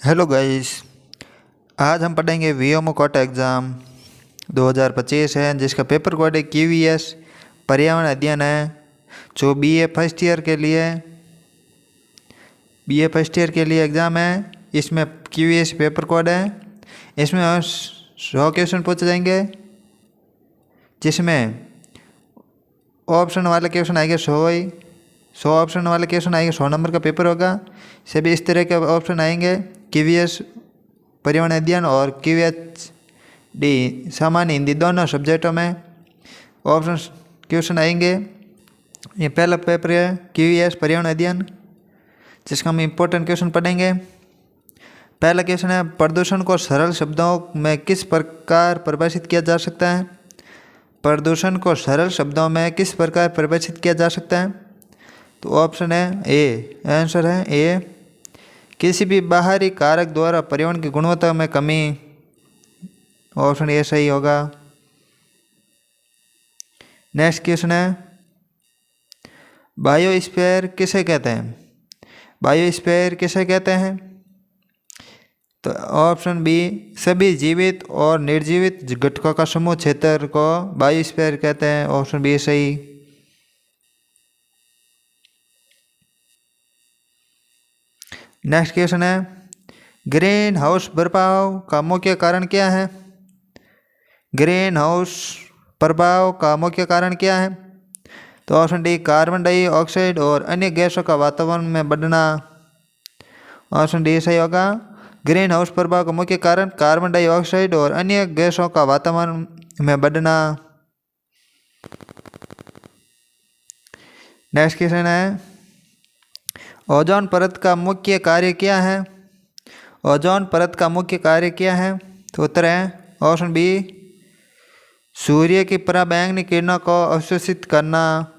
Hello guys. आज हम पढ़ेंगे वीओमो कोटा एग्ज़ाम 2025 है, जिसका पेपर कोड है क्यूवीएस पर्यावरण अध्ययन है, जो बीए फर्स्ट ईयर के लिए एग्ज़ाम है। इसमें क्यूवीएस पेपर कोड है। इसमें 100 क्वेश्चन पूछे जाएंगे, जिसमें ऑप्शन वाले क्वेश्चन आएंगे 100 ऑप्शन वाले क्वेश्चन आएंगे। 100 नंबर का पेपर होगा। सभी इस तरह के ऑप्शन आएंगे, क्यूवीएस पर्यावरण अध्ययन और क्यूएच डी सामान्य हिंदी दोनों सब्जेक्टों में ऑप्शन क्वेश्चन आएंगे। ये पहला पेपर है क्यूएस पर्यावरण अध्ययन, जिसका हम इम्पोर्टेंट क्वेश्चन पढ़ेंगे। पहला क्वेश्चन है, प्रदूषण को सरल शब्दों में किस प्रकार परिभाषित किया जा सकता है। प्रदूषण को सरल शब्दों में किस प्रकार परिभाषित किया जा सकता है। तो ऑप्शन है ए, आंसर है ए, किसी भी बाहरी कारक द्वारा पर्यावरण की गुणवत्ता में कमी। ऑप्शन ए सही होगा। नेक्स्ट क्वेश्चन है, बायोस्फीयर किसे कहते हैं। बायोस्फीयर किसे कहते हैं। तो ऑप्शन बी, सभी जीवित और निर्जीवित घटकों का समूह क्षेत्र को बायोस्फीयर कहते हैं। ऑप्शन बी सही। नेक्स्ट क्वेश्चन है, ग्रीन हाउस प्रभाव का मुख्य कारण क्या है। ग्रीन हाउस प्रभाव का मुख्य कारण क्या है। तो ऑप्शन डी, कार्बन डाइऑक्साइड और अन्य गैसों का वातावरण में बढ़ना। ऑप्शन डी सही होगा। ग्रीन हाउस प्रभाव का मुख्य कारण कार्बन डाइऑक्साइड और अन्य गैसों का वातावरण में बढ़ना। नेक्स्ट क्वेश्चन है, ओजोन परत का मुख्य कार्य क्या है। ओजोन परत का मुख्य कार्य क्या है। तो उत्तर है ऑप्शन बी, सूर्य की पराबैंगनी किरणों को अवशोषित करना।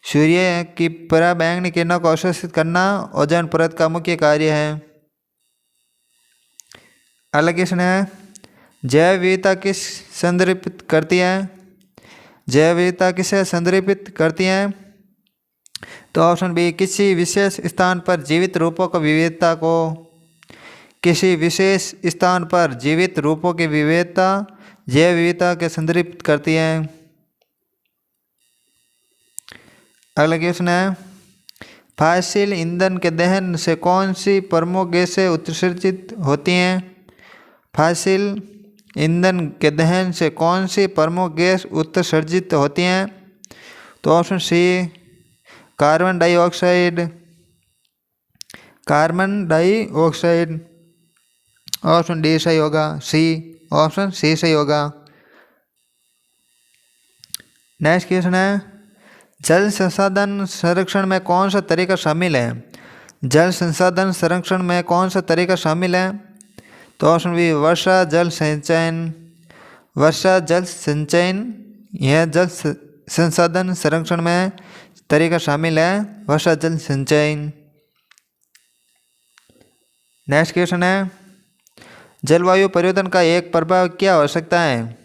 सूर्य की पराबैंगनी किरणों को अवशोषित करना ओजोन परत का मुख्य कार्य है। अगला क्वेश्चन है, जैव विविधता किस संदर्भित करती है। जैव विविधता किसे संदर्भित करती है। तो ऑप्शन बी, किसी विशेष स्थान पर जीवित रूपों की विविधता को। किसी विशेष स्थान पर जीवित रूपों की विविधता जैव विविधता के संदर्भित करती है। अगला क्वेश्चन है, फॉसिल ईंधन के दहन से कौन सी प्रमुख गैसें उत्सर्जित होती हैं। फॉसिल ईंधन के दहन से कौन सी प्रमुख गैस उत्सर्जित होती हैं। तो option C, carbon dioxide. Carbon dioxide. Option D सही होगा। सी, ऑप्शन सी सही होगा। नेक्स्ट क्वेश्चन है, जल संसाधन संरक्षण में कौन सा तरीका शामिल है। जल संसाधन संरक्षण में कौन सा तरीका शामिल है। तो ऑप्शन बी, वर्षा जल संचयन। वर्षा जल संचयन यह जल संसाधन संरक्षण में तरीका शामिल है, वर्षा जल संचयन। नेक्स्ट क्वेश्चन है, जलवायु परिवर्तन का एक प्रभाव क्या हो सकता है।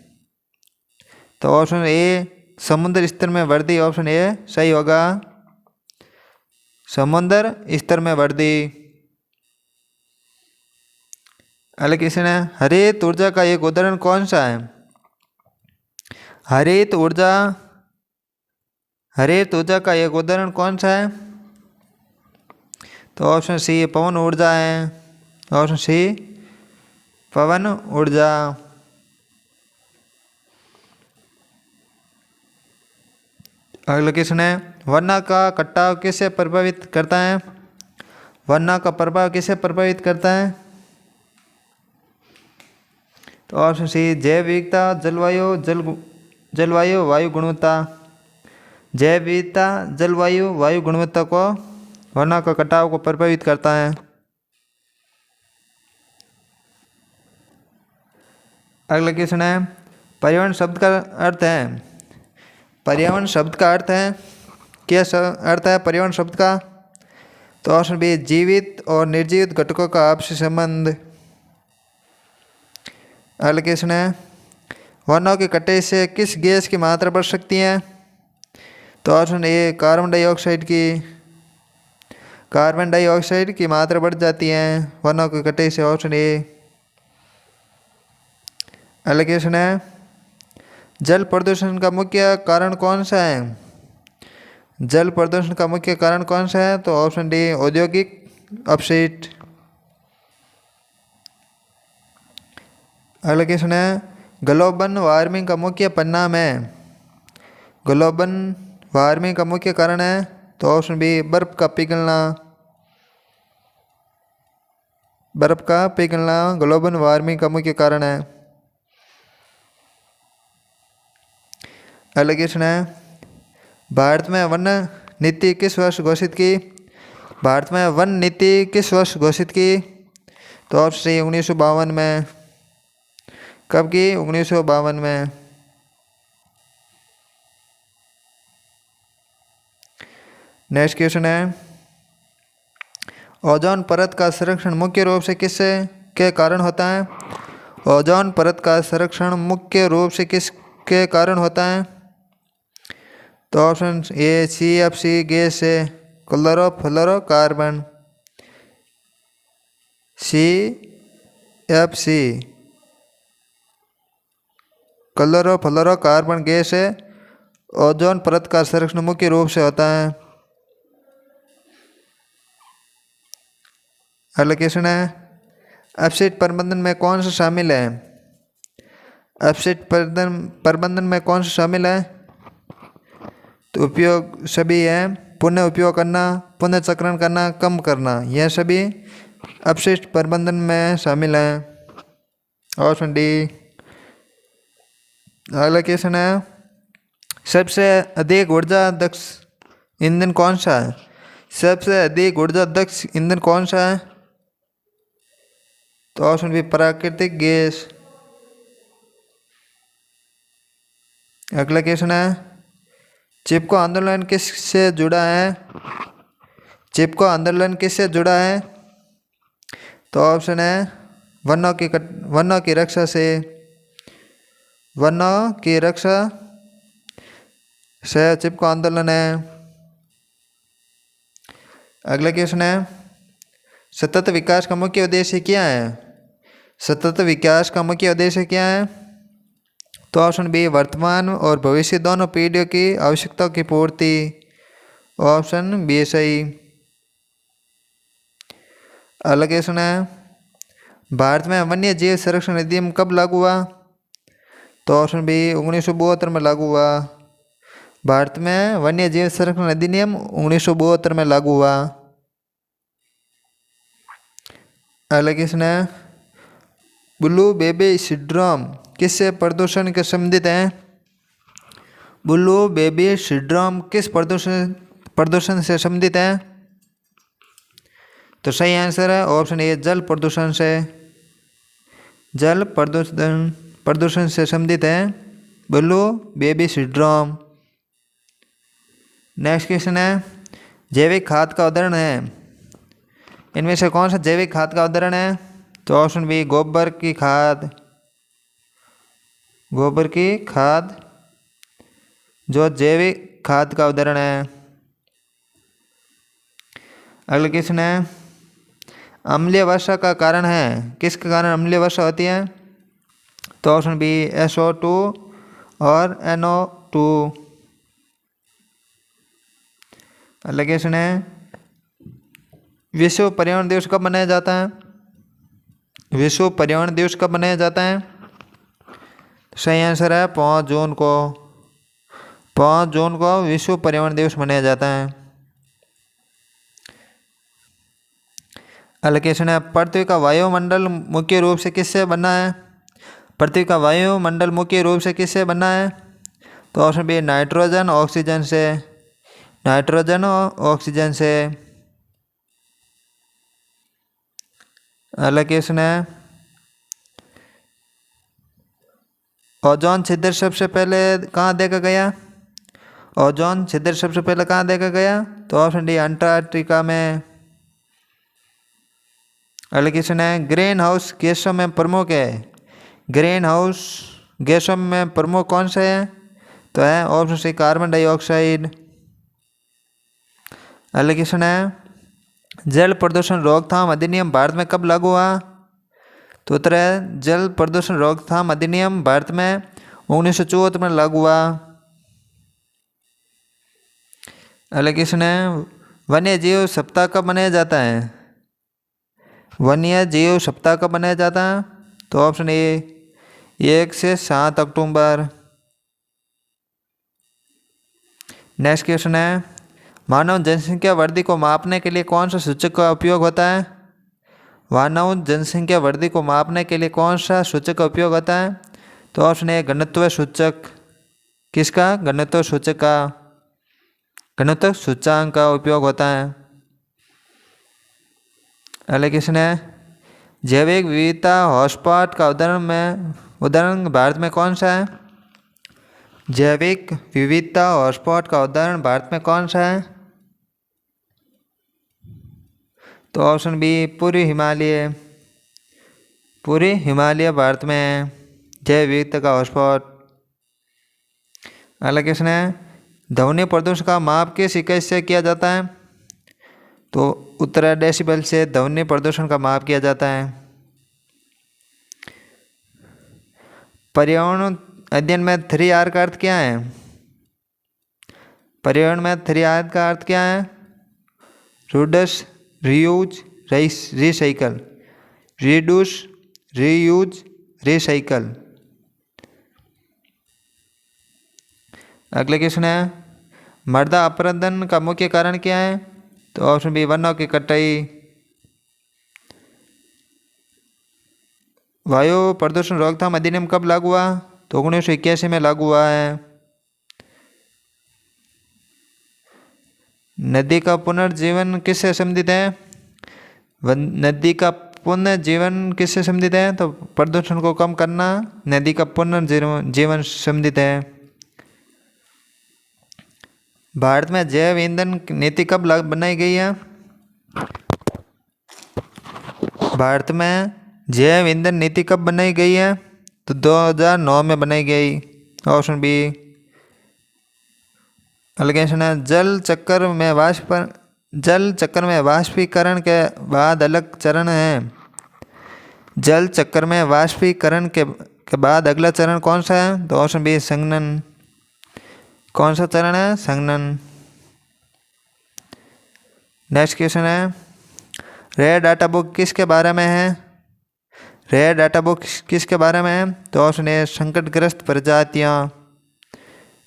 तो ऑप्शन ए, समुद्र स्तर में वृद्धि। ऑप्शन ए सही होगा, समुद्र स्तर में वृद्धि। अगला क्वेश्चन है, हरित ऊर्जा का एक उदाहरण कौन सा है। हरित ऊर्जा का एक उदाहरण कौन सा है। तो ऑप्शन सी, पवन ऊर्जा है। ऑप्शन सी, पवन ऊर्जा। अगला क्वेश्चन है, वन्य का कटाव किसे प्रभावित करता है। वन्य का प्रभाव किसे प्रभावित करता है। तो ऑप्शन सी, जैव विविधता, जलवायु वायु गुणवत्ता। जैव विविधता, जलवायु वायु गुणवत्ता को वन्य का कटाव को प्रभावित करता है। अगला क्वेश्चन है, पर्यावरण शब्द का अर्थ है। पर्यावरण शब्द का अर्थ है, क्या अर्थ है पर्यावरण शब्द का। तो ऑप्शन बी, जीवित और निर्जीवित घटकों का आपसी संबंध। अगला क्वेश्चन है, वनों की कटाई से किस गैस की मात्रा बढ़ सकती है। तो ऑप्शन ए, कार्बन डाइऑक्साइड की। कार्बन डाइऑक्साइड की मात्रा बढ़ जाती है वनों की कटाई से। Option A. अगला क्वेश्चन है जल प्रदूषण का मुख्य कारण कौन सा है? जल प्रदूषण का मुख्य कारण कौन सा है? तो ऑप्शन डी औद्योगिक अपशिष्ट। अगला क्वेश्चन है ग्लोबल वार्मिंग का मुख्य परिणाम है। ग्लोबल वार्मिंग का मुख्य कारण है तो ऑप्शन बी बर्फ का पिघलना। बर्फ का पिघलना ग्लोबल वार्मिंग का मुख्य कारण है। अगला क्वेश्चन है भारत में वन नीति किस वर्ष घोषित की? भारत में वन नीति किस वर्ष घोषित की? तो ऑप्शन सी 1952 में। कब की? 1952 में। नेक्स्ट क्वेश्चन है ओजोन परत का संरक्षण मुख्य रूप से किससे के कारण होता है? ओजोन परत का संरक्षण मुख्य रूप से किसके कारण होता है? तो ऑप्शन ए CFC गैस से क्लोरोफ्लोरोकार्बन। CFC क्लोरोफ्लोरोकार्बन गैस से ओजोन परत का संरक्षण मुख्य रूप से होता है। अगला क्वेश्चन है अपशिष्ट प्रबंधन में कौन सा शामिल है? अपशिष्ट प्रबंधन में कौन सा शामिल है? तो उपयोग सभी है पुनः उपयोग करना, पुनः चक्रण करना, कम करना, यह सभी अपशिष्ट प्रबंधन में शामिल है। Option D. अगला क्वेश्चन है सबसे अधिक ऊर्जा दक्ष ईंधन कौन सा है? सबसे अधिक ऊर्जा दक्ष ईंधन कौन सा है? तो ऑप्शन बी प्राकृतिक गैस। अगला क्वेश्चन है चिपको आंदोलन किससे जुड़ा है? चिपको आंदोलन किससे जुड़ा है? तो ऑप्शन है वनों की रक्षा से। वनों की रक्षा से चिपको आंदोलन है। अगला क्वेश्चन है सतत विकास का मुख्य उद्देश्य क्या है? सतत विकास का मुख्य उद्देश्य क्या है? तो ऑप्शन बी वर्तमान और भविष्य दोनों पीढ़ियों की आवश्यकताओं की पूर्ति। ऑप्शन बी सही। अगला क्वेश्चन है भारत में वन्य जीव संरक्षण अधिनियम कब लागू हुआ? तो ऑप्शन बी 1972 में लागू हुआ। भारत में वन्य जीव संरक्षण अधिनियम 1972 में लागू हुआ। अगला क्वेश्चन है ब्लू बेबी सिंड्रोम किससे प्रदूषण के संबंधित है? ब्लू बेबी सिंड्रोम किस प्रदूषण से संबंधित है? तो सही आंसर है ऑप्शन ए जल प्रदूषण से। जल प्रदूषण से संबंधित है blue baby syndrome. Next question है जैविक खाद का उदाहरण है। इनमें से कौन सा जैविक खाद का उदाहरण है? तो ऑप्शन बी गोबर की खाद। गोबर की खाद जो जैविक खाद का उदाहरण है। अगला क्वेश्चन है अम्लीय वर्षा का कारण है। किसके कारण अम्लीय वर्षा होती है? तो ऑप्शन बी SO2 और NO2। अगला क्वेश्चन है विश्व पर्यावरण दिवस कब मनाया जाता है? विश्व पर्यावरण दिवस कब मनाया जाता है? सही आंसर है 5 जून को। 5 जून को विश्व पर्यावरण दिवस मनाया जाता है। अगला क्वेश्चन है पृथ्वी का वायुमंडल मुख्य रूप से किससे बना है? पृथ्वी का वायुमंडल मुख्य रूप से किससे बना है? तो ऑप्शन बी नाइट्रोजन ऑक्सीजन से। नाइट्रोजन और ऑक्सीजन से। अगला क्वेश्चन है ओजोन छिद्र सबसे पहले कहाँ देखा गया? ओजोन छिद्र सबसे पहले कहाँ देखा गया? तो ऑप्शन डी अंटार्कटिका में। अगला क्वेश्चन है ग्रीन हाउस गैसों में प्रमुख है। ग्रीन हाउस गैसों में प्रमुख कौन से है? तो है ऑप्शन सी कार्बन डाइऑक्साइड। अगला क्वेश्चन है जल प्रदूषण रोकथाम अधिनियम भारत में कब लागू हुआ? तो उत्तर है जल प्रदूषण रोकथाम अधिनियम भारत में 1974 में लागू हुआ। अगला क्वेश्चन है वन्य जीव सप्ताह कब मनाया जाता है? वन्य जीव सप्ताह कब मनाया जाता है? तो ऑप्शन ए 1 से 7 अक्टूबर। नेक्स्ट क्वेश्चन है मानव जनसंख्या वृद्धि को मापने के लिए कौन सा सूचक का उपयोग होता है? मानव जनसंख्या वृद्धि को मापने के लिए कौन सा सूचक का उपयोग होता है? तो ऑप्शन ए घनत्व सूचक। किसका? घनत्व सूचक का, घनत्व सूचांक का उपयोग होता है। अगला क्वेश्चन है जैविक विविधता हॉटस्पॉट का उदाहरण भारत में कौन सा है? जैविक विविधता हॉटस्पॉट का उदाहरण भारत में कौन सा है? तो ऑप्शन बी पूर्वी हिमालय। पूर्वी हिमालय भारत में है जैव विविधता का हॉटस्पॉट। अगला क्वेश्चन है ध्वनि प्रदूषण का माप किस इकाई से किया जाता है? तो उत्तर है डेसिबल से ध्वनि प्रदूषण का माप किया जाता है। पर्यावरण अध्ययन में 3R का अर्थ क्या है? पर्यावरण में 3R का अर्थ क्या है? Reduce, reuse, recycle. Reduce, reuse, recycle. अगला क्वेश्चन है मृदा अपरदन का मुख्य कारण क्या है? तो ऑप्शन बी वनों की कटाई। वायु प्रदूषण रोकथाम अधिनियम कब लागू हुआ? तो 1981 में लागू हुआ है। नदी का पुनर्जीवन किससे संबंधित है? नदी का पुनर्जीवन किससे संबंधित है? तो प्रदूषण को कम करना नदी का पुनर्जीवन संबंधित है। भारत में जैव ईंधन नीति कब बनाई गई है? भारत में जैव ईंधन नीति कब बनाई गई है? तो 2009 में बनाई गई। Option B. अगला क्वेश्चन है जल चक्र में वाष्पीकरण के बाद अलग चरण है। जल चक्र में वाष्पीकरण के बाद अगला चरण कौन सा है? तो ऑप्शन बी संघनन। कौन सा चरण है? संघनन। नेक्स्ट क्वेश्चन है रेड डाटा बुक किसके बारे में है? रेड डाटा बुक किसके बारे में है? तो ऑप्शन ए संकटग्रस्त प्रजातियां।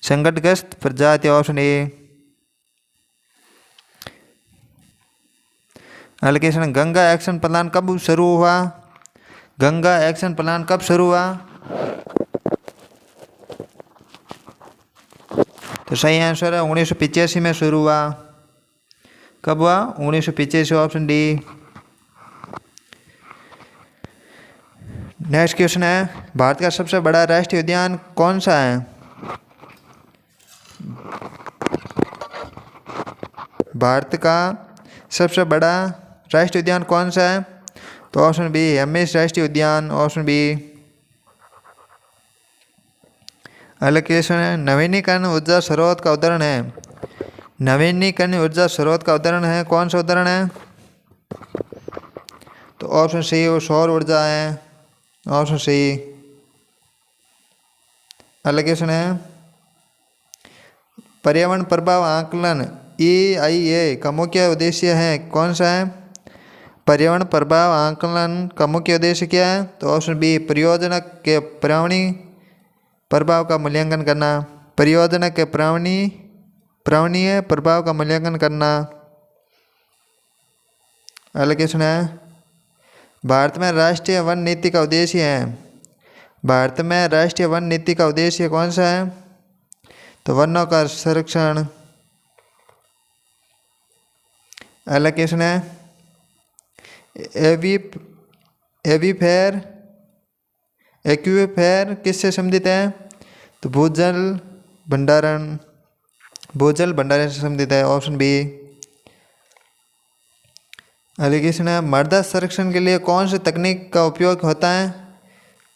संकटग्रस्त प्रजातियां ऑप्शन ए। अगला क्वेश्चन गंगा एक्शन प्लान कब शुरू हुआ? गंगा एक्शन प्लान कब शुरू हुआ? तो सही आंसर है 1985 में शुरू हुआ। कब हुआ? 1985। Option D. नेक्स्ट क्वेश्चन है भारत का सबसे बड़ा राष्ट्रीय उद्यान कौन सा है? भारत का सबसे बड़ा राष्ट्रीय उद्यान कौन सा है? तो ऑप्शन बी हेमिस राष्ट्रीय उद्यान। Option B. अगला क्वेश्चन है नवीनीकरण ऊर्जा स्रोत का उदाहरण है। नवीनीकरण ऊर्जा स्रोत का उदाहरण है कौन सा उदाहरण है? तो ऑप्शन सी वो सौर ऊर्जा है। Option C. अगला क्वेश्चन है पर्यावरण प्रभाव आकलन EIA का मुख्य उद्देश्य है कौन सा है? पर्यावरण प्रभाव आकलन का मुख्य उद्देश्य क्या है? तो ऑप्शन बी परियोजना के पर्यावरणीय प्रभाव का मूल्यांकन करना। परियोजना के पर्यावरणीय प्रभाव का मूल्यांकन करना। अगला क्वेश्चन है भारत में राष्ट्रीय वन नीति का उद्देश्य है। भारत में राष्ट्रीय वन नीति का उद्देश्य कौन सा है? तो वनों का संरक्षण। अगला क्वेश्चन है एक्वीफेर किससे संबंधित है? तो भूजल भंडारण से संबंधित है। Option B. अगला क्वेश्चन है मृदा संरक्षण के लिए कौन सी तकनीक का उपयोग होता है?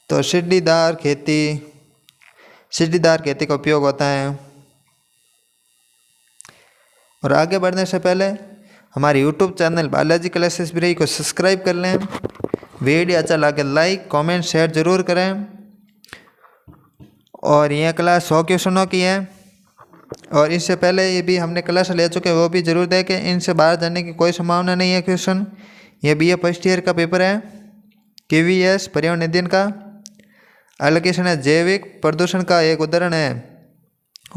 तो सीढ़ीदार खेती का उपयोग होता है। और आगे बढ़ने से पहले हमारे यूट्यूब चैनल बालाजी क्लासेस भी को सब्सक्राइब कर लें। वीडियो अच्छा लगे लाइक कमेंट शेयर ज़रूर करें। और यह क्लास 100 क्वेश्चनों की है और इससे पहले ये भी हमने क्लास ले चुके हैं, वो भी जरूर देखें। इनसे बाहर जाने की कोई संभावना नहीं है क्वेश्चन। ये BA फर्स्ट ईयर का पेपर है, KVS पर्यावरण अध्ययन का। एलोकेशन है जैविक प्रदूषण का एक उदाहरण है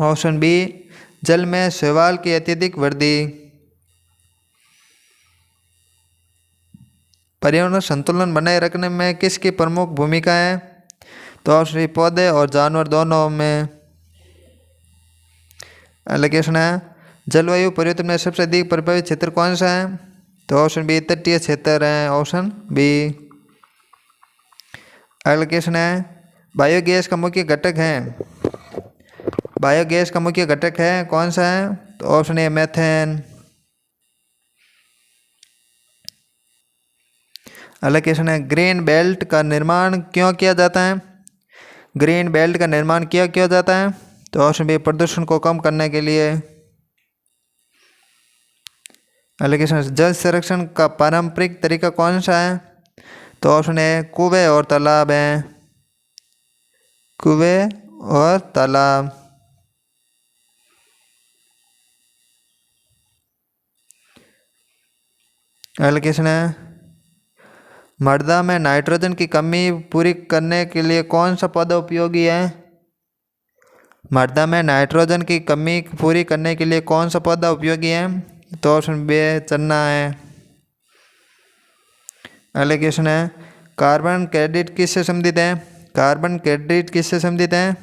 ऑप्शन बी, जल में शैवाल की अत्यधिक वृद्धि। पर्यावरण संतुलन बनाए रखने में किसकी प्रमुख भूमिका है? तो ऑप्शन पौधे और जानवर दोनों में। एलोकेशन है जलवायु परिवर्तन में सबसे अधिक प्रभावित क्षेत्र कौन सा है? तो ऑप्शन बी, तटीय क्षेत्र है, ऑप्शन बी। एलोकेशन है बायोगैस का मुख्य घटक है। बायोगैस का मुख्य घटक है कौन सा है? तो ऑप्शन ए, मेथेन। एलोकेशन है ग्रीन बेल्ट का निर्माण क्यों किया जाता है? ग्रीन बेल्ट का निर्माण क्यों किया जाता है? तो ऑप्शन बी, प्रदूषण को कम करने के लिए। एलोकेशन जल संरक्षण का पारंपरिक तरीका कौन सा है? तो ऑप्शन ए, कुएं और तालाब हैं, कुएं और तालाब। एलोकेशन है मृदा में नाइट्रोजन की कमी पूरी करने के लिए कौन सा पौधा उपयोगी है? मृदा में नाइट्रोजन की कमी पूरी करने के लिए कौन सा पौधा उपयोगी है? तो ऑप्शन बी, चना है। एलोकेशन है कार्बन क्रेडिट किससे संबंधित है? कार्बन क्रेडिट किससे संबंधित है?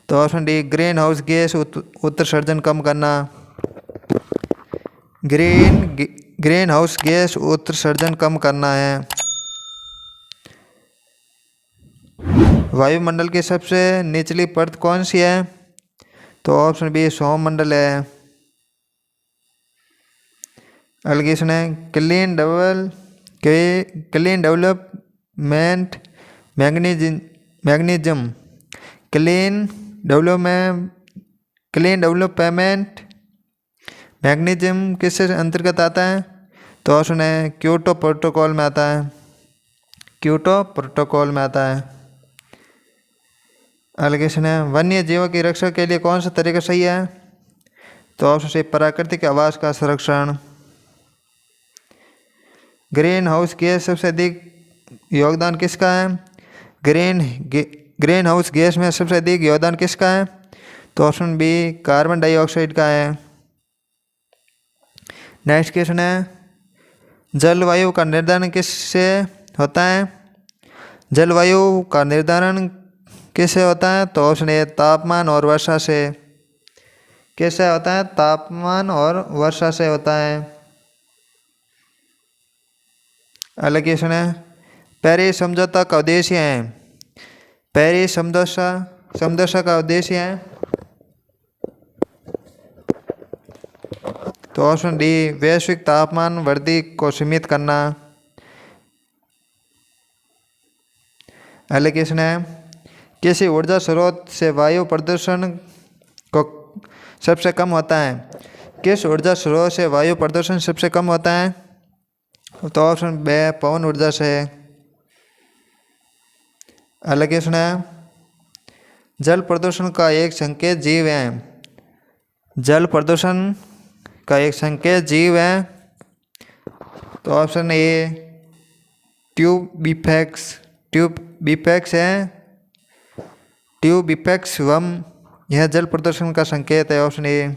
तो option D, green house gas उत्सर्जन कम करना। ग्रीन हाउस गैस उत्सर्जन कम करना है। वायुमंडल की सबसे निचली परत कौन सी है? तो ऑप्शन बी, सौरमंडल है। एलोकेशन है क्लीन डेवलपमेंट मैग्नीज्म। क्लीन डेवलपमेंट मैग्नीज्म किससे अंतर्गत आता है? तो ऑप्शन है क्योटो प्रोटोकॉल में आता है, क्योटो प्रोटोकॉल में आता है। एलोकेशन है वन्य जीवों की रक्षा के लिए कौन सा तरीका सही है? तो ऑप्शन सी, प्राकृतिक आवास का संरक्षण। ग्रीन हाउस गैस सबसे अधिक योगदान किसका है? ग्रीन हाउस गैस में सबसे अधिक योगदान किसका है? तो ऑप्शन बी, कार्बन डाइऑक्साइड का है। नेक्स्ट क्वेश्चन है जलवायु का निर्धारण किससे होता है? जलवायु का निर्धारण किससे होता है? तो ऑप्शन ए, तापमान और वर्षा से। कैसे होता है? तापमान और वर्षा से होता है। एलोकेशन है पेरिस समझौता का उद्देश्य है। पेरिस समझौता का उद्देश्य है तो ऑप्शन डी, वैश्विक तापमान वृद्धि को सीमित करना। एलोकेशन है किसी ऊर्जा स्रोत से वायु प्रदूषण को सबसे कम होता है? किस ऊर्जा स्रोत से वायु प्रदूषण सबसे कम होता है? तो ऑप्शन बी, पवन ऊर्जा से। एलोकेशन है जल प्रदूषण का एक संकेत जीव है। जल प्रदूषण का एक संकेत जीव है तो ऑप्शन ए, ट्यूबिफेक्स है। ट्यूबिफेक्स वर्म यह जल प्रदूषण का संकेत है, ऑप्शन ए।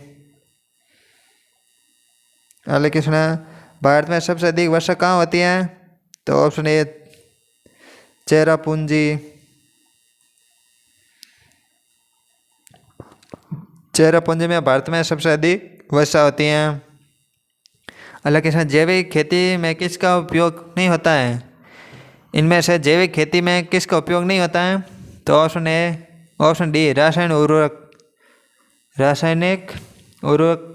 एलोकेशन है भारत में सबसे अधिक वर्षा कहाँ होती है? तो ऑप्शन ए, चेरापूंजी। चेरापूंजी में भारत में सबसे अधिक वर्षा होती है। एलोकेशन जैविक खेती में किसका उपयोग नहीं होता है? इनमें से जैविक खेती में किसका उपयोग नहीं होता है? तो ऑप्शन ए, ऑप्शन डी, रासायनिक उर्वरक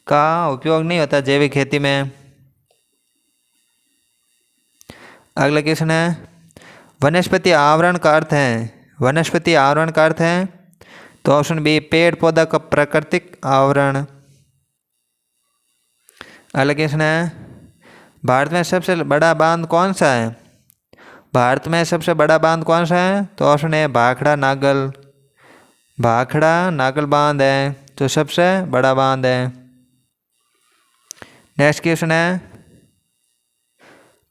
का उपयोग नहीं होता जैविक खेती में। अगला क्वेश्चन है वनस्पति आवरण का अर्थ है। वनस्पति आवरण का अर्थ है तो ऑप्शन बी, पेड़ पौधा का प्राकृतिक आवरण। अगला क्वेश्चन है, भारत में सबसे बड़ा बांध कौन सा है? भारत में सबसे बड़ा बांध कौन सा है? तो ऑप्शन है भाखड़ा नागल। भाखड़ा नागल बांध है तो सबसे बड़ा बांध है। नेक्स्ट क्वेश्चन है,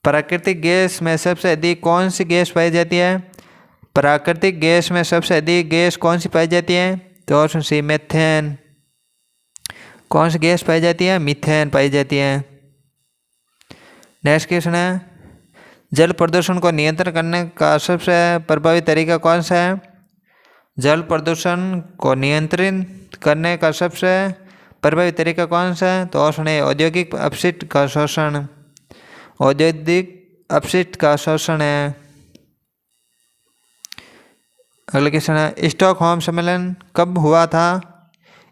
प्राकृतिक गैस में सबसे अधिक कौन सी गैस पाई जाती है? प्राकृतिक गैस में सबसे अधिक गैस कौन सी पाई जाती है? तो ऑप्शन सी मीथेन। कौन सी गैस पाई जाती है? मीथेन पाई जाती है। नेक्स्ट क्वेश्चन है, जल प्रदूषण को नियंत्रण करने का सबसे प्रभावी तरीका कौन सा है? जल प्रदूषण को नियंत्रित करने का सबसे प्रभावी तरीका कौन सा है? तो ऑप्शन है औद्योगिक अपशिष्ट का शोषण। औद्योगिक अपशिष्ट का शोषण है। अगला क्वेश्चन है, स्टॉकहोम सम्मेलन कब हुआ था?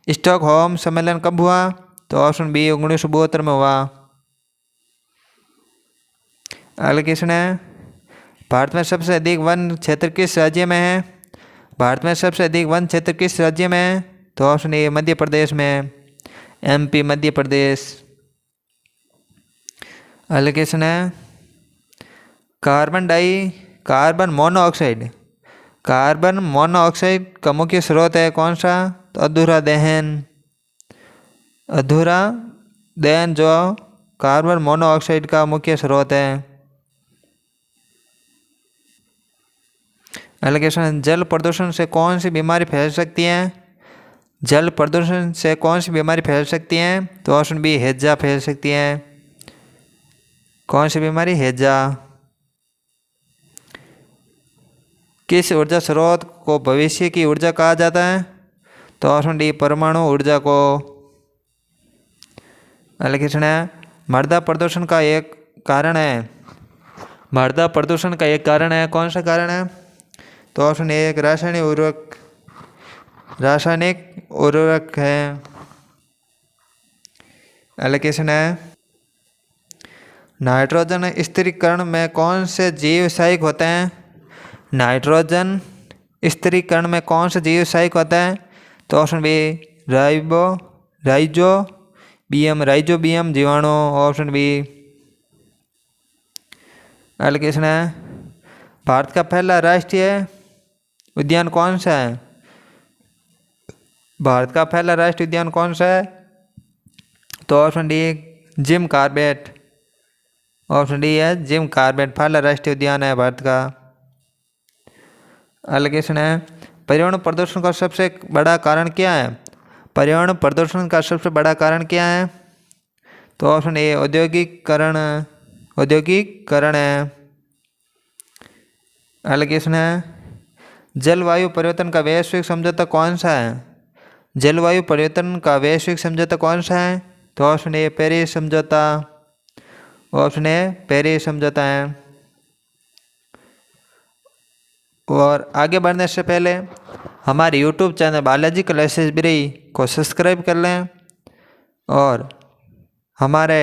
स्टॉकहोम सम्मेलन कब हुआ? तो ऑप्शन बी 1972 में हुआ। अगला क्वेश्चन है, भारत में सबसे अधिक वन क्षेत्र किस राज्य में है? भारत में सबसे अधिक वन क्षेत्र किस राज्य में है? तो ऑप्शन ए मध्य प्रदेश में, एमपी मध्य प्रदेश। अगला क्वेश्चन है, कार्बन मोनोऑक्साइड का मुख्य स्रोत है कौन सा? तो अधूरा दहन जो कार्बन मोनोऑक्साइड का मुख्य स्रोत है। अगला क्वेश्चन, जल प्रदूषण से कौन सी बीमारी फैल सकती है? जल प्रदूषण से कौन सी बीमारी फैल सकती है? तो ऑप्शन बी हैजा फैल सकती है। कौन सी बीमारी? हैजा। किस ऊर्जा स्रोत को भविष्य की ऊर्जा कहा जाता है? तो ऑप्शन डी परमाणु ऊर्जा को। अगला क्वेश्चन है, मृदा प्रदूषण का एक कारण है। मृदा प्रदूषण का एक कारण है कौन सा कारण है? तो ऑप्शन ए एक रासायनिक उर्वरक है। अगला क्वेश्चन है, नाइट्रोजन स्थिरीकरण में कौन से जीव सहायक होते हैं? नाइट्रोजन स्थिरीकरण में कौन सा जीव सहायक होता है? तो ऑप्शन बी राइजोबियम जीवाणु, ऑप्शन बी। अगला क्वेश्चन है, भारत का पहला राष्ट्रीय उद्यान कौन सा है? भारत का पहला राष्ट्रीय उद्यान कौन सा है? तो option D Jim Corbett. Option D है जिम कॉर्बेट पहला राष्ट्रीय उद्यान है भारत का। अगला क्वेश्चन है, पर्यावरण प्रदूषण का सबसे बड़ा कारण क्या है? पर्यावरण प्रदूषण का सबसे बड़ा कारण क्या है? तो ऑप्शन ए औद्योगिकरण है। अगला क्वेश्चन है, जलवायु परिवर्तन का वैश्विक समझौता कौन सा है? जलवायु परिवर्तन का वैश्विक समझौता कौन सा है? तो ऑप्शन ए पेरिस समझौता। ऑप्शन ए पेरिस समझौता है। और आगे बढ़ने से पहले हमारे YouTube channel Balaji classes library को सब्सक्राइब कर लें और हमारे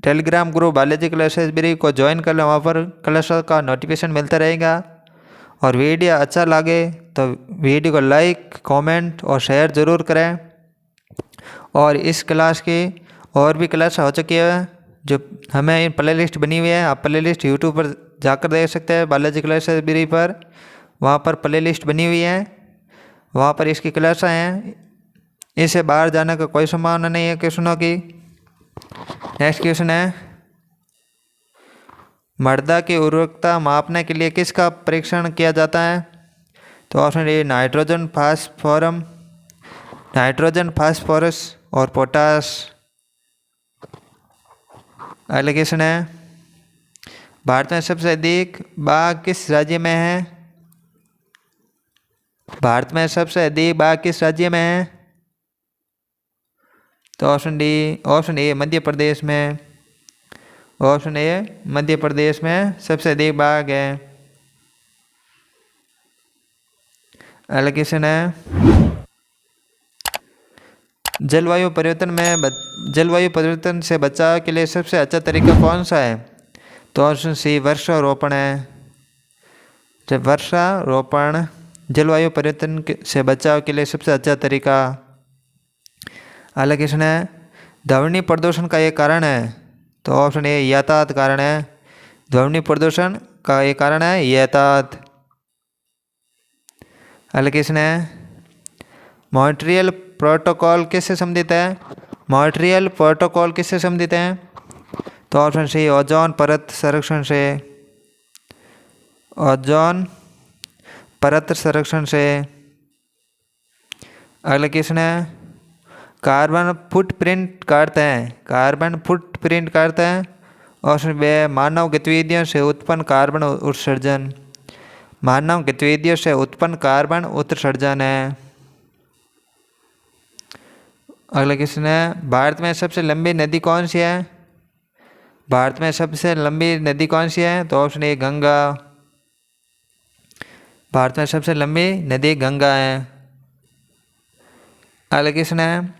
Telegram group Balaji classes library को ज्वाइन कर लें। वहाँ पर क्लासों का नोटिफिकेशन मिलता रहेगा। और वीडियो अच्छा लगे तो वीडियो को लाइक, कमेंट और शेयर ज़रूर करें। और इस क्लास की और भी क्लास हो चुकी है जो हमें प्ले लिस्ट बनी हुई है। आप प्ले लिस्ट यूट्यूब पर जाकर देख सकते हैं, बालाजी क्लासेस लाइब्रेरी पर। वहाँ पर प्ले लिस्ट बनी हुई है, वहाँ पर इसकी क्लासें हैं। इससे बाहर जाने का कोई संभावना नहीं है क्वेश्चनों की। नेक्स्ट क्वेश्चन है, मृदा की उर्वरकता मापने के लिए किसका परीक्षण किया जाता है? तो ऑप्शन ए नाइट्रोजन, फास्फोरस और पोटास। अगला क्वेश्चन है, भारत में सबसे अधिक बाघ किस राज्य में है? भारत में सबसे अधिक बाघ किस राज्य में है? तो ऑप्शन ए मध्य प्रदेश में। ऑप्शन ए मध्य प्रदेश में सबसे अधिक बाघ है। अगला क्वेश्चन है, जलवायु परिवर्तन से बचाव के लिए सबसे अच्छा तरीका कौन सा है? तो ऑप्शन सी वृक्षारोपण है। वृक्षारोपण जलवायु परिवर्तन से बचाव के लिए सबसे अच्छा तरीका। अगला क्वेश्चन है, ध्वनि प्रदूषण का एक कारण है, तो ऑप्शन ए यातायात कारण है। ध्वनि प्रदूषण का एक कारण है यातायात। अगला क्वेश्चन है मॉन्ट्रियल प्रोटोकॉल किससे संबंधित है? मॉन्ट्रियल प्रोटोकॉल किससे संबंधित है? तो ऑप्शन सी ओजोन परत संरक्षण से। ओजोन परत संरक्षण से। अगला क्वेश्चन है कार्बन फुटप्रिंट का अर्थ है? कार्बन फुटप्रिंट का अर्थ है? ऑप्शन बी मानव गतिविधियों से उत्पन्न कार्बन उत्सर्जन। मानव गतिविधियों से उत्पन्न कार्बन उत्सर्जन है। अगला क्वेश्चन है भारत में सबसे लंबी नदी कौन सी है? भारत में सबसे लंबी नदी कौन सी है? तो ऑप्शन ए गंगा। भारत में सबसे लंबी नदी गंगा है। अगला क्वेश्चन है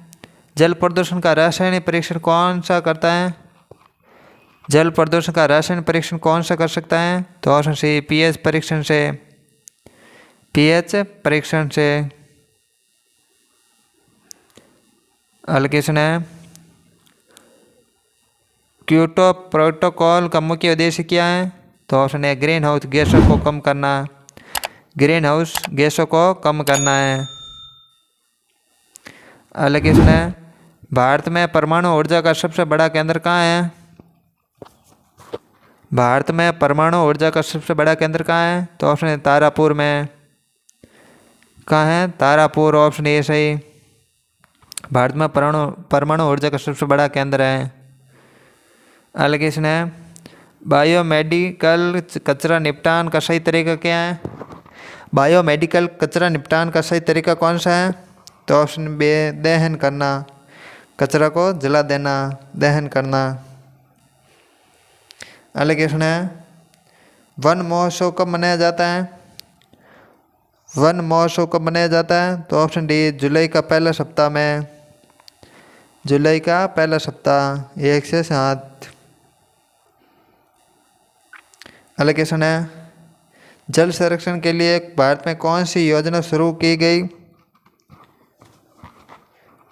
जल प्रदूषण का रासायनिक परीक्षण कौन सा करता है? जल प्रदूषण का रासायनिक परीक्षण कौन सा कर सकता है? तो ऑप्शन सी पीएच परीक्षण से। पीएच परीक्षण से। अगला क्वेश्चन है क्योटो प्रोटोकॉल का मुख्य उद्देश्य क्या है? तो ऑप्शन है ग्रीन हाउस गैसों को कम करना। ग्रीन हाउस गैसों को कम करना है। अगला क्वेश्चन है भारत में परमाणु ऊर्जा का सबसे बड़ा केंद्र कहाँ है? भारत में परमाणु ऊर्जा का सबसे बड़ा केंद्र कहाँ है? तो ऑप्शन है तारापुर में। कहाँ है? तारापुर। ऑप्शन ए सही। भारत में परमाणु ऊर्जा का सबसे बड़ा केंद्र है। अगला क्वेश्चन है बायोमेडिकल कचरा निपटान का सही तरीका क्या है? बायोमेडिकल कचरा निपटान का सही तरीका कौन सा है? तो ऑप्शन बी दहन करना। कचरा को जला देना, दहन करना। अगला क्वेश्चन है वन महोत्सव कब मनाया जाता है? वन महोत्सव कब मनाया जाता है? तो ऑप्शन डी जुलाई का पहला सप्ताह में। जुलाई का पहला सप्ताह 1 से 7। अगला क्वेश्चन है जल संरक्षण के लिए भारत में कौन सी योजना शुरू की गई?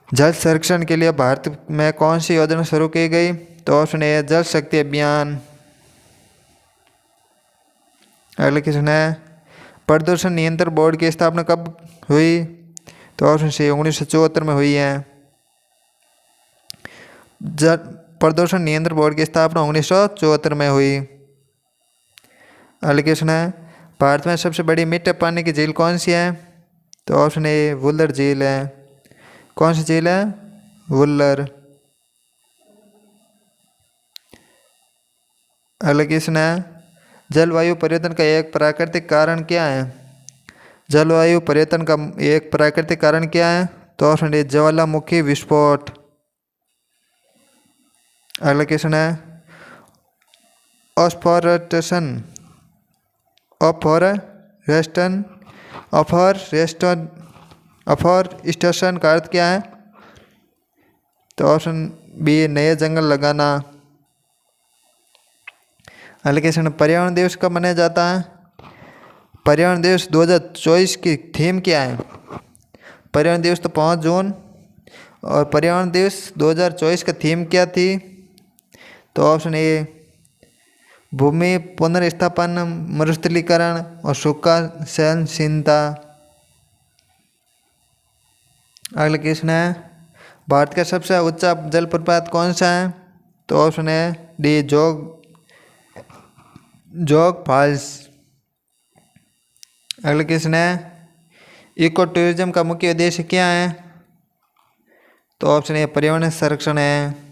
जल संरक्षण के लिए भारत में कौन सी योजना शुरू की गई? तो ऑप्शन ए जल शक्ति अभियान। अगला क्वेश्चन है प्रदूषण नियंत्रण बोर्ड की स्थापना कब हुई? तो ऑप्शन सी 1974 में हुई है। प्रदूषण नियंत्रण बोर्ड की स्थापना 1974 में हुई। अगला क्वेश्चन है भारत में सबसे बड़ी मीठे पानी की झील कौन सी है? तो ऑप्शन ए वुल्लर झील है। कौन सी झील है? वुल्लर। अगला क्वेश्चन है जलवायु परिवर्तन का एक प्राकृतिक कारण क्या है? जलवायु परिवर्तन का एक प्राकृतिक कारण क्या है? तो ऑप्शन डी ज्वालामुखी विस्फोट। अगला क्वेश्चन है अफॉरेस्टेशन का अर्थ क्या है? तो ऑप्शन बी नए जंगल लगाना। अगला क्वेश्चन पर्यावरण दिवस कब मनाया जाता है? पर्यावरण दिवस 2024 की थीम क्या है? पर्यावरण दिवस तो 5 जून, और पर्यावरण दिवस 2024 का थीम क्या थी? तो ऑप्शन ए भूमि पुनर्स्थापन, मरुस्थलीकरण और सूखा सहनशीलता। अगला क्वेश्चन है भारत का सबसे ऊंचा जलप्रपात कौन सा है? तो ऑप्शन है डी जोग फॉल्स। अगला क्वेश्चन है इको टूरिज्म का मुख्य उद्देश्य क्या है? तो ऑप्शन ए पर्यावरण संरक्षण है।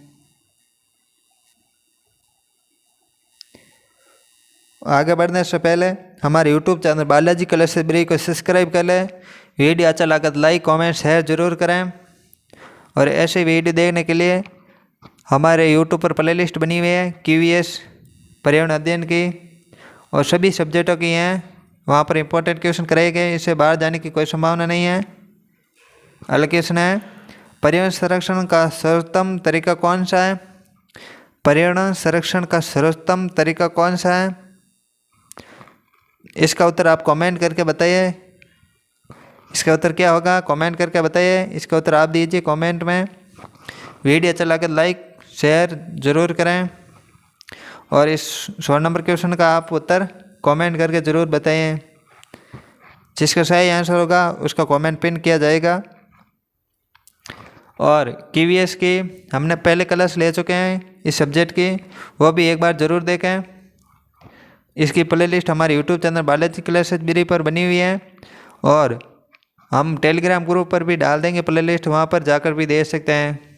आगे बढ़ने से पहले हमारे YouTube channel Balaji colours library को सब्सक्राइब कर लें। वीडियो अच्छा लगा तो लाइक कमेंट शेयर जरूर करें, और ऐसे वीडियो देखने के लिए हमारे YouTube पर प्लेलिस्ट बनी हुई है QVS पर्यावरण अध्ययन की, और सभी सब्जेक्टों की हैं। वहाँ पर इंपॉर्टेंट क्वेश्चन कराए गए, इससे बाहर जाने की कोई संभावना नहीं है। अगला क्वेश्चन है पर्यावरण संरक्षण का सर्वोत्तम तरीका कौन सा है? पर्यावरण संरक्षण का सर्वोत्तम तरीका कौन सा है? इसका उत्तर आप कमेंट करके बताइए। इसका उत्तर क्या होगा? कमेंट करके बताइए। इसका उत्तर आप दीजिए कमेंट में। वीडियो अच्छा लगे लाइक शेयर ज़रूर करें और इस 16 नंबर क्वेश्चन का आप उत्तर कमेंट करके ज़रूर बताएं। जिसका सही आंसर होगा उसका कमेंट पिन किया जाएगा। और KVS की हमने पहले क्लास ले चुके हैं इस सब्जेक्ट की, वो भी एक बार ज़रूर देखें। इसकी प्लेलिस्ट हमारे यूट्यूब चैनल बालाजी क्लासेस बिरी पर बनी हुई है और हम टेलीग्राम ग्रुप पर भी डाल देंगे प्लेलिस्ट, वहाँ पर जाकर भी देख सकते हैं।